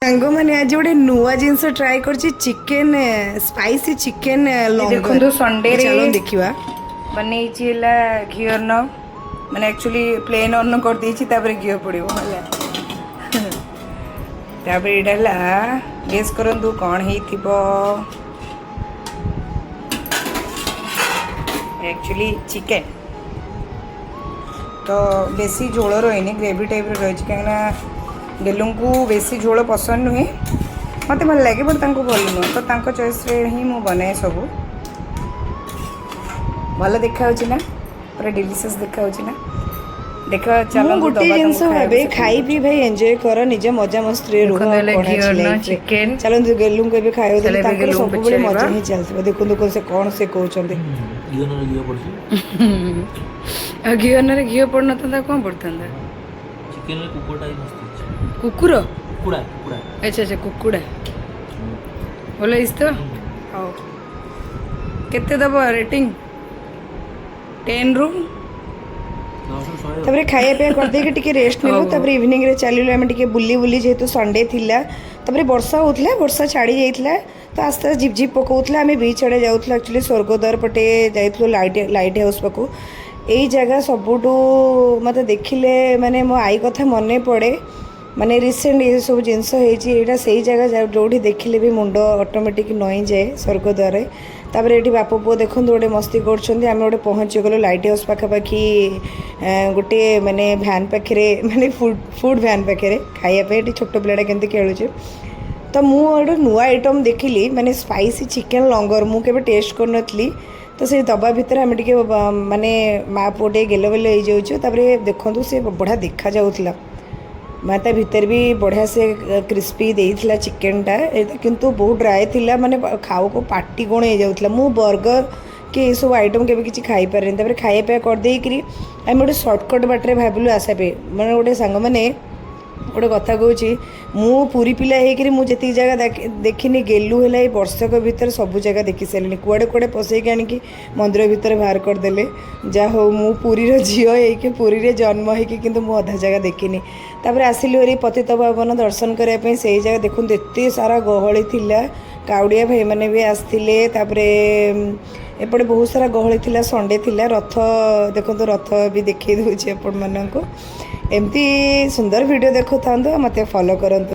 सांग मैंने आज गोटे नुआ जिनस ट्राई कर चिकेन स्पाइसी चिकेन देखो संडे चलो देखिवा बनै घी अन्न मैंने एक्चुअली प्लेन अन्न कर देछि तापर घी पड़ो है तापर एटा गेस करंतु कौन हेइथिबो एक्चुअली चिकेन तो बेसी झोल रही ग्रेवी टाइप रही कहीं गेलू को बेसी झोल पसंद नुहे मत भल लगे बट भल नुह तो चॉइस ही मु बनाए सब भल देखा ना पूरा डिलीशियस देखा ना देख चलो गोटे जिनस भावे खाई पी भाई एंजॉय कर निज मजा मस्ती चिकेन चलो गेलू को खाई सब मजा ही चलती देखो से कौन से कहते घी अन्न घी पड़ ना कौन पड़ता कुकुर अच्छा अच्छा कुकुड़ा बोला इस तो हाँ केते दब रेटिंग 10 रू तापर खाया पिया करदे कि रेस्ट नेलु तापर इवनिंग रे चलिलु आमे टिके बुली बुली जेतु संडे थिला तापर वर्षा होतला वर्षा छाड़ी जाइतला तो आस्ते झिप झिप पकाउतला आमे बीच आड़े जाउतला एक्चुअली स्वर्गद्वार पटे जाइतलु लाइट हाउस पाकू यही जगह सबुठू मत देखिले माने मो आई कथा मने पड़े माने रिसेंट ये सब जिनस होइछि से जगह जो देखिले भी मुंड ऑटोमेटिक नई जाए स्वर्गद्वार तापर ये बाप पुओ देखो गोटे मस्ती कर गोटे पहुँची गलु लाइट हाउस पाखापाखि गोटे माने भैन पाखे माने फूड भैन पाखे खायापे छोट पिलाटा केमती खेलुचे तो मुझे नुआ आइटम देखिली माने स्पाइसी चिकेन लंगर मुझे टेस्ट कर तो से दबा भितर आम टे माने माँ पुओ टे गेल बेल हो जाऊँ देखो से बढ़िया देखा जाऊला माता भितर भी बढ़िया से क्रिस्पी देइथिला चिकेनटा किंतु बहुत ड्राए थिला माने खाओ को पार्टी कोण हो जाउथला मु बर्गर के सब आइटम केबे किछि खाई पारे तापर खाया पिया कर देई करी हम गोटे शॉर्टकट बाटरे भाबिलु आशा पे माने गोटे सांग माने गोटे कथा कहूँ मु पूरी पिला होकर मुझे जगह देखनी गेलु है वर्षक भितर सब जगह देखी सारे कुआड़े कुआड़े पसैक आणिकी मंदिर भितर बाहर करदे जहा हो मु पुरीर झील हो पुरी रे जन्म होगी किंतु मु अधा जगह देखनी तापर आसिलु हरी पतित पावन दर्शन करने से जगह देखु एत सारा गहली थिला काउड़िया भाई मैंने भी आसते एपटे बहुत सारा गहली थिला संडे थिला रथ देखो रथ भी देखई दूचे आपण मानक एमती सुंदर वीडियो देखु था मत फॉलो करंतु।